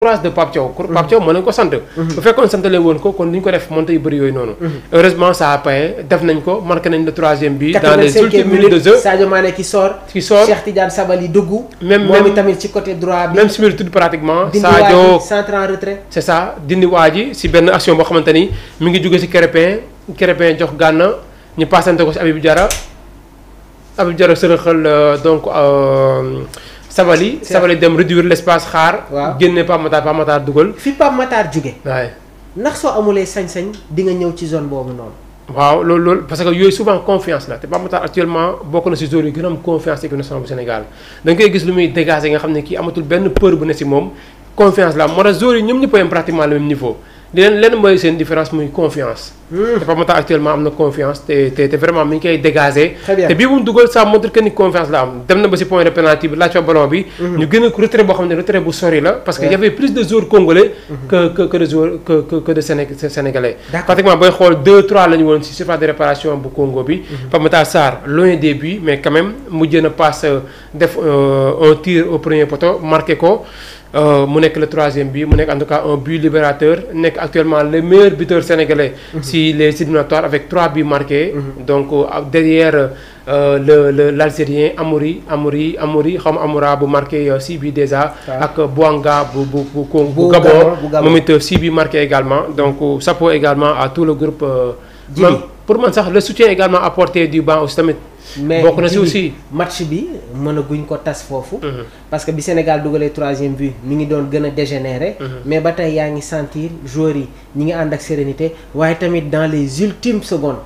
courage de Pape Thiaw. Pape Thiaw mën nañu ko sant. bu fekkoon santale woon ko kon duñ ko def monté yu bëri yooyu noonu. heureusement ça a payé def nañ ko marqué nañ le 3e but. dans les ultimes minutes de jeu Sadio Mané qui sort. Cheikh Tidiane Sabaly dugg. même tamit ci côté droit bi. même similitude pratiquement. Sadio centre en retrait. c'est ça dindi waa ji si benn action boo xamante ni mi ngi jóge si Krépin jox Gana ñu passante ko si Habib Diarra sërëxal donc. Sabaly dem réduire l'espace xaar. waaw génne Pape Matar dugal. fi Pape Matar jóge. waaye ndax soo amulee sañ-sañ di nga ñëw ci zone boobu noonu. waaw loolu parce que yooyu souvent confiance la te Pape Matar actuellement bokk na si zone yi gën a am confiance équipe nationale bu Sénégal da nga koy gis lu muy dégager nga xam ne kii amatul benn peur bu ne si moom confiance la moo tax zone yi ñoom ñëpp a yem pratiquement le même niveau. lenn mooy seen différence muy confiance. te Pape Matar actuellement am na confiance te vraiment mi ngi koy dégager. te bii bu mu dugal ça montre que ni confiance la am dem na ba si point de pénalty bi laaj fa ballon bi. ñu gën a retrait boo xam ne retrait bu sori la. parce que y avait plus de joueurs congolais. que de joueurs que de sénégalais. pratiquement booy xool 2-3 la ñu woon si surface de réparation bu Congo bi. Pape Matar Sarr loin des buts mais quand même mujj na passe def un tir au premier poteau marqué ko. mu nekk le 3e but mu nekk en tout cas un but libérateur nekk actuellement le meilleur buteur sénégalais. si les éliminatoires avec 3 buts marqués. donc derrière l'Algérien Amoury xaw ma Amoura bu marqué 6 buts déjà. ak Bouanga bu Gabon moom it 6 buts marqués également donc chapeau également à tout le groupe. pour man sax le soutien également apporté du banc aussi tamit. mais bokk na si aussi match bi mënaguñ ko tas foofu. parce que bi Sénégal dugalee 3e but mi ngi doon gën a dégénérer. mais ba tey yaa ngi sentir joueurs yi ñi ngi ànd ak sérénité waaye tamit dans les ultimes secondes.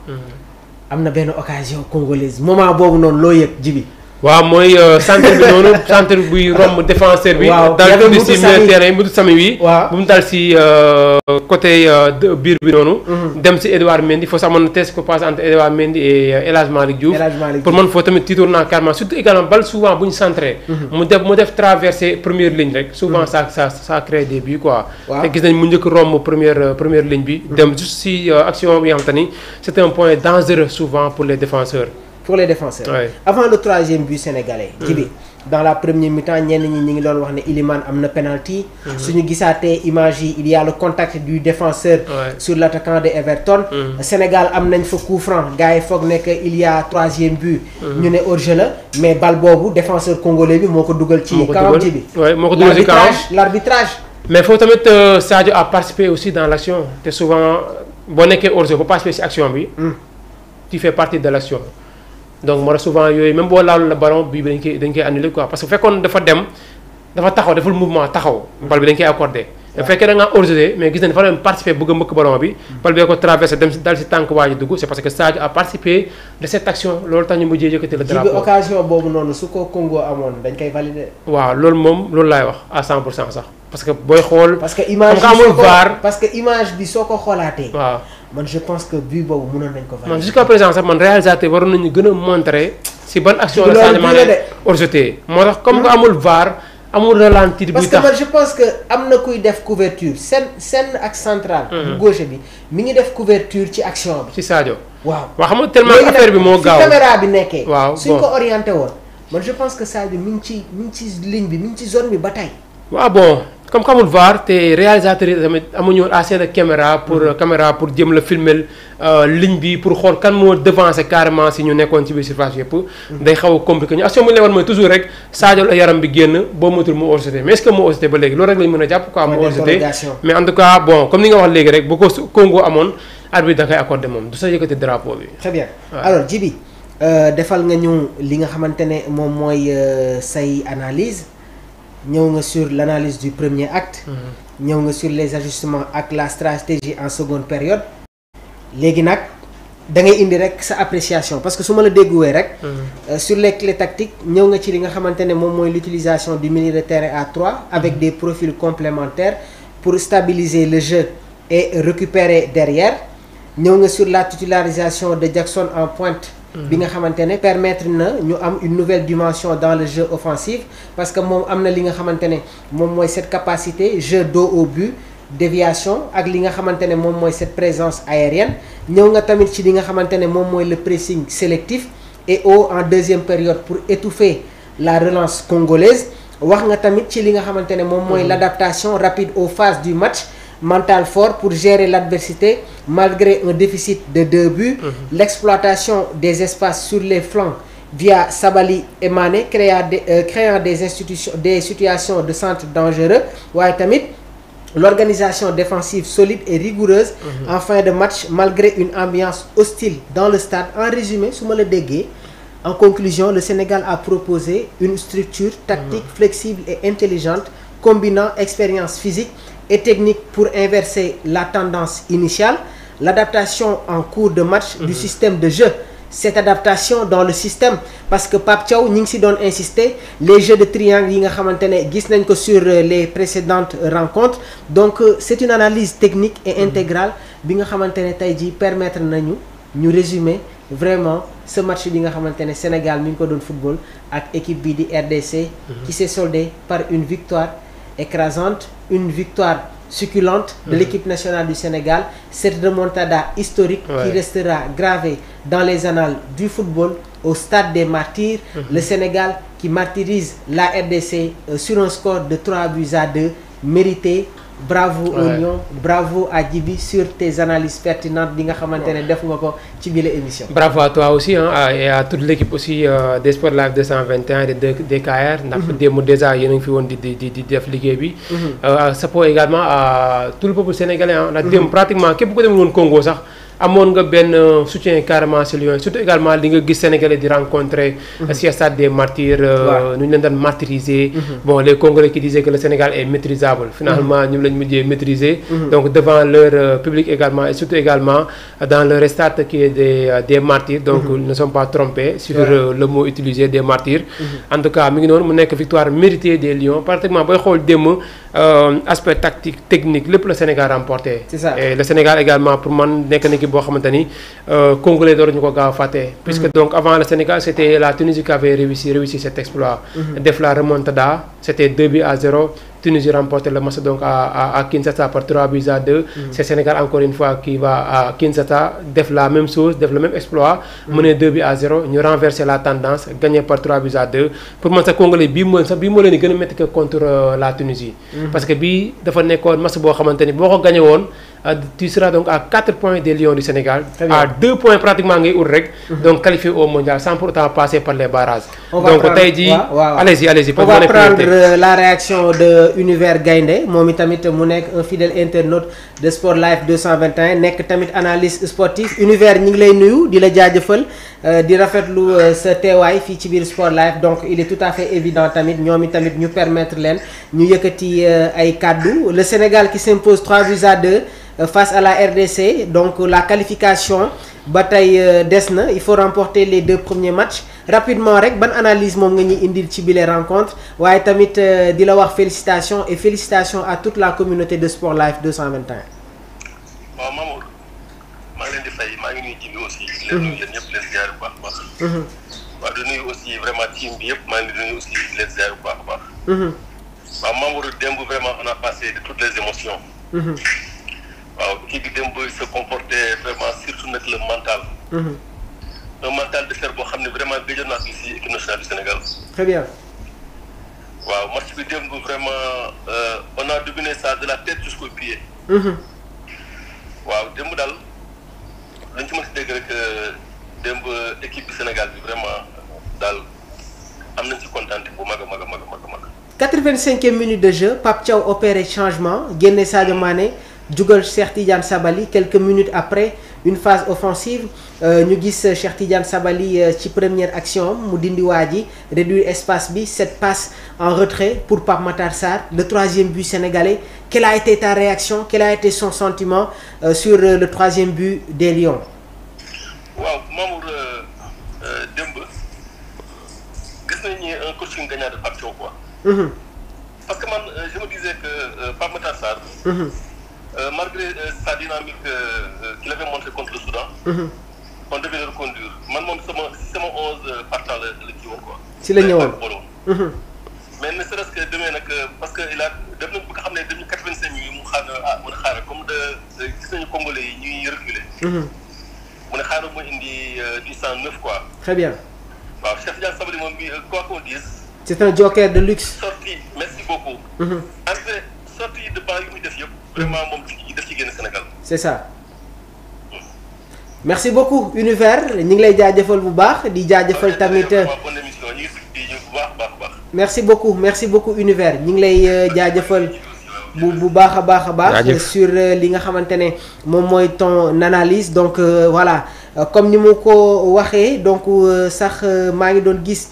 am na benn occasion congolaise moment boobu noonu loo yëg Djibi. waaw mooy centre bi noonu centre buy romb défenseur bi. waaw dal ko si milieu terrain Mutu Sami wi. waaw bu mu dal si côté biir bi noonu. dem si Edouard Mendy foo sax mën na test ko passe entre Edouard Mendy et El Hadj Malick Diouf. pour man foo tamit tiitoon naa carrément surtout également bal souvent bu ñu centré. mu def traversé première ligne rek. souvent ça crée des buts quoi. te gis nañ mu njëkk romb première ligne bi. dem juste si action bi nga xamante ni c'est un point dangereux souvent pour les défenseurs. Avant le 3e but sénégalais. Djibi dans la première mi-temps ñenn ñi ñu ngi doon wax ne Iliman am na penalty. suñu gisaatee image yi il y a le contact du défenseur. sur l'attaquant de Everton. Sénégal am nañ fa coup franc gars yi foog ne que il y a 3e but. ñu ne hors-jeu la mais bal boobu défenseur congolais bi moo ko dugal ci kawam Djibi. moo ko dugal ci kawam l'arbitrage. mais foofu tamit Sadio a participé aussi dans l'action te souvent boo nekkee hors-jeu ba participer ci action bi. tu fais partie de l'action. donc moo tax souvent yooyu même boo laalu la ballon bii bi dañ koy annulé quoi parce que fekkoon dafa taxaw deful mouvement taxaw bal bi dañ koy accordé. bu fekkee da ngaa hors-jeu mais gis nañ dafa doon participer bëgg a mbëkk ballon bi. bal bee ko traversé dem si dal si tànk waa ji dugg c'est parce que Sadio a participé de cette action loolu tax ñu mujjee yëkkati le drapeau. ji bi occasion boobu noonu su ko Congo amoon dañ koy valider. waaw loolu laay wax à 100% sax parce que booy xool. parce que image bi soo ko xoolaatee. waaw. man je pense que but boobu mënoon nañ ko valider. man jusqu'à présent sax man réalisateur waroon nañu gën a montrer si ban action la Sadio Mané hors-jeu moo tax comme que amul VAR amul ralenti. parce que man je pense que am na kuy def couverture seen ak central. bu gauche bi mi ngi def couverture ci action bi. ci Sadio. waaw xam nga tellement affaire bi moo gaaw fi caméra bi nekkee. waaw suñ ko orienté woon man je pense que Sadio mi ngi ci ligne bi mi ngi ci zone bi ba tey. waaw bon. comme xamul VAR te réalisateur yi tamit amuñu woon assez de caméra pour jëm la filmer ligne bi pour xool kan moo devancer carrément si ñu nekkoon ci biir surface yëpp. day xaw a compliqué ñu action bu ñu leen wan mooy toujours rek Sadio la yaram bi génn boo motul mu hors-jeu mais est-ce que mu hors-jeu ba léegi loolu rek lañ mën a jàpp quoi mu hors-jeu mais en tout cas bon comme ni nga wax léegi rek bu ko Congo amoon arbitre da koy accordé moom du sa yëkkati drapeau bi. très bien alors Djibi defal nga ñu li nga xamante ne moom mooy say analyse. ñëw nga sur l'analyse du premier acte. ñëw nga sur les ajustements ak la stratégie en seconde période. léegi nag da ngay indi rek sa appréciation parce que su ma la dégguwee rek. sur les clés tactiques ñëw nga ci li nga xamante ne moom mooy l'utilisation du milieu de terrain à 3 avec des profils complémentaires pour stabiliser le jeu et récupérer derrière. ñëw nga sur la titularisation de Jackson en pointe. bi nga xamante ne permettre na ñu am une nouvelle dimension dans le jeu offensif parce que moom am na li nga xamante ne moom mooy cette capacité jeu dos au but déviation ak li nga xamante ne moom mooy cette présence aérienne ñëw nga tamit ci li nga xamante ne moom mooy le pressing sélectif et en deuxième période pour étouffer la relance congolaise wax nga tamit ci li nga xamante ne moom mooy l'adaptation rapide aux phases du match, mental fort pour gérer l'adversité malgré un déficit de 2 buts, l'exploitation des espaces sur les flancs via Sabali et Mané créant des situations de centre dangereux, waaye tamit l'organisation défensive solide et rigoureuse en fin de match malgré une ambiance hostile dans le stade. En résumé, su ma la déggee, en conclusion, le Sénégal a proposé une structure tactique flexible et intelligente combinant expérience physique et technique pour inverser la tendance initiale, l'adaptation en cours de match du système de jeu. Cette adaptation dans le système, parce que Pape Thiaw ñi ngi si doon insister, les jeux de triangle yi nga xamante ne gis nañ ko sur les précédentes rencontres, donc c'est une analyse technique et intégrale bi nga xamante ne tey jii permettre nañu ñu résumer vraiment ce match bi nga xamante ne Sénégal mi ngi ko doon football ak équipe bi di RDC, qui s'est soldée par une victoire écrasante, une victoire succulente de l'équipe nationale du Sénégal, cette remontada historique qui restera gravée dans les annales du football au stade des martyrs, le Sénégal qui martyrise la RDC sur un score de 3-2, mérité. Bravo aux Lions, bravo à Djibi sur tes analyses pertinentes bi nga xamante ne def nga ko ci biir émission. Bravo à toi aussi et à toute l'équipe aussi des Sport Live 221 de DKR. ndax démb déjà yéen a ngi fi woon di def liggéey bi. chapeau également à tout le peuple sénégalais ndax démb pratiquement képp ko dem woon Congo sax amoon nga benn soutien carrément ci Lions, surtout également li nga gis sénégalais di rencontrer ci stade des martyrs, nu ñu leen daan martyriser. Bon, les Congolais qui disaient que le Sénégal est maîtrisable, finalement ñu lañ mujjee maîtriser. Donc devant leur public également et surtout également dans leur stade qui est des martyrs, donc ils ne sont pas trompés sur le mot utilisé des martyrs. En tout cas mi ngi noonu mu nekk victoire méritée des Lions, pratiquement booy xool démb aspect tactique technique lépp le Sénégal remporté. C'est ça. Et le Sénégal également pour man nekk na équipe boo xamante ni Congolais door ñu ko gaaw a fàtte. Puisque donc avant le Sénégal c'était la Tunisie qui avait réussi cet exploit. Def la remontada, c'était 2-0. Tunisie remporte le match donc à Kinshasa par 3-2. C'est Sénégal encore une fois qui va à Kinshasa def la même chose, def le même exploit, mener 2-0, ñu renverser la tendance, gagner par 3-2. Pour man sa Congolais bii moo leen di gën a métti que contre la Tunisie. Parce que bii dafa nekkoon match boo xamante ni boo ko gagné woon tu seras donc à 4 points des Lions du Sénégal, à 2 points pratiquement ngay ut rek, donc qualifié au mondial sans pour autant passer par les barrages. Donc tey jii allez-y. On va prendre la réaction de Univers Gaindé moom itamit mu nekk un fidèle internaute de Sport Life 221 nekk tamit analyste sportif. Univers ñu ngi lay nuyu di la jaajëfal di rafetlu sa teewaay fii ci biir Sport Life, donc il est tout à fait évident tamit ñoom itamit ñu permettre leen ñu yëkkati ay kaddu. Le Sénégal qui s'impose 3-2 face à la RDC, donc la qualification ba tey des na, il faut remporter les 2 premiers matchs. Rapidement rek ban analyse moom nga ñuy indil ci bile rencontre, waaye tamit di la wax félicitations et félicitations à toute la communauté de Sport Life 221. waaw Mamour maa ngi leen di fay, maa ngi nuyu Djibi aussi. di leen nuyu yéen ñëpp leen ziar bu baax a baax. waaw di nuyu aussi vraiment team bi yëpp maa ngi leen di nuyu aussi leen ziar bu baax a baax. waaw Mamour démb vraiment on a passé de toutes les émotions. waaw kii bi démb se comportait vraiment surtout nag le mental. Un mental de fer boo xam ne vraiment gëjoon naa ici équipe nationale du Sénégal. Très bien. waaw match bi démb vraiment on a dominé ça de la tête jusqu'aux pieds. waaw démb daal luñ ci mën si dégg rek démb équipe du Sénégal bi vraiment daal am nañ ci kontaan bu mag a mag a mag a mag. 85e minute de jeu, Pape Thiaw opéré changement, génne Sadio Mané, jugal Cheikh Tidiane Sabali. Quelques minutes après, une phase offensive, ñu gis Cheikh Tidiane Sabali ci première action mu dindi waa ji réduire espace bi, cette passe en retrait pour Pape Matar Sarr, le 3e but sénégalais. Quelle a été ta réaction? Quel a été son sentiment sur le 3e but des Lions? waaw Mamour démb gis nañu un coaching gagnant de Pape Thiaw quoi. Parce que man je me disais que Pape Matar Sarr, malgré sa dynamique qu'il avait montré contre le Soudan, on devait le reconduire. Man moom sama 11 partant la kii woon quoi. Si la ñëwoon. Mais ne serait-ce que demee nag parce que il a def na bu nga xam ne depuis 85 minutes mu xaar comme de gis nañu Congolais yi ñuy reculer. mu ne xaaral mu indi du 109 quoi. Très bien. waaw Cheikh Tidiane Sabali moom bi quoi qu'on dise c'est un joker de luxe. sortie merci beaucoup. entrée sortie de banc yu muy def yëpp. vraiment moom daf ci génn Sénégal. c'est ça. merci beaucoup Univers ñu ngi lay jaajëfal bu baax di jaajëfal tamit. bonne émission ñu ngi bu baax. merci beaucoup Univers ñu ngi lay jaajëfal bu baax a baax. sur li nga xamante ne moom mooy ton analyse donc voilà comme ni mu ko waxee donc sax maa ngi doon gis.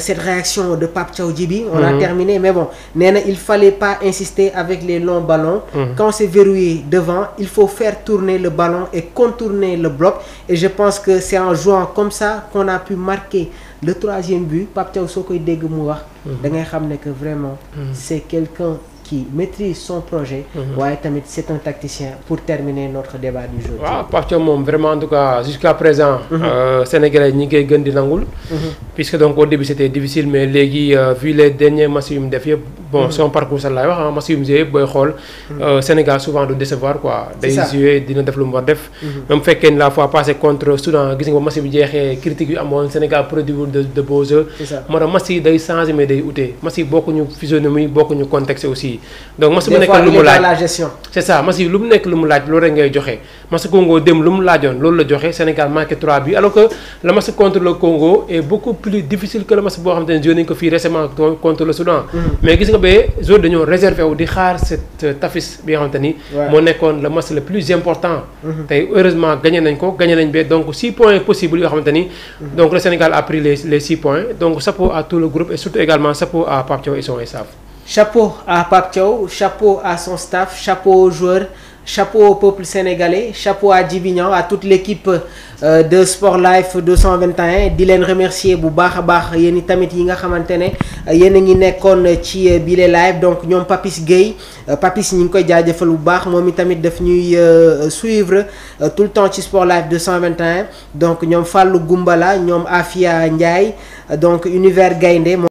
Cette réaction de Pape Thiaw Djibi on a terminé mais bon nee na il fallait pas insister avec les longs ballons quand c'est verrouillé devant il faut faire tourner le ballon et contourner le bloc et je pense que c'est en jouant comme ça qu'on a pu marquer le 3e but Pape Thiaw soo koy dégg mu wax da ngay xam ne que vraiment c'est quelqu'un qui maîtrise son projet. waaye tamit c'est un tacticien pour terminer notre débat du jour. waaw Pape Thiaw moom vraiment en tout cas jusqu'à présent. Sénégalais ñi ngi koy gën di nangul. puisque donc au début c'était difficile mais léegi vu les derniers matchs yu mu def yëpp bon son parcours sax laay wax ah matchs yu mu joué yëpp booy xool. Sénégal souvent du décevoir quoi. day joué dina def lu mu war def. même fekkee ni la fois passée contre Soudan gis nga match bi jeexee critique yu amoon Sénégal produit de beaux jeux. moo tax match yi day changé mais day ute match yi bokkuñu physionomie bokkuñu contexte aussi. donc match bu nekk lu mu laaj c'est ça match yi lu mu nekk lu mu laaj loolu rek ngay joxe match Congo dem lu mu laajoon loolu la joxe Sénégal marqué 3 buts alors que le match contre le Congo est beaucoup plus difficile que le match boo xamante ne joué nañu ko fii récemment contre le Soudan. mais gis nga ba joueurs dañoo réservé wu di xaar cette affiche bi nga xamante ni. moo nekkoon le match le plus important. tey heureusement gagné nañ ko gagné nañ ba donc 6 points possibles yoo xamante ni. donc le Sénégal a pris les 6 points donc chapeau à tout le groupe et surtout également chapeau à Pape Thiaw et son staff. Chapeau à Pape Thiaw, chapeau à son staff, chapeau aux joueurs, chapeau au peuple sénégalais, chapeau à Djibi Niang, à toute l'équipe de Sport Life 221 di leen remercier bu baax a baax yéen tamit yi nga xamante ne yéen a ngi nekkoon ci bile live donc ñoom Papis Gueye Papis ñu ngi koy jaajëfal bu baax moom tamit daf ñuy suivre tout le temps ci Sport Life 221 donc ñoom Fallou Goumbala ñoom Afia Ndiaye donc Univers Gaynde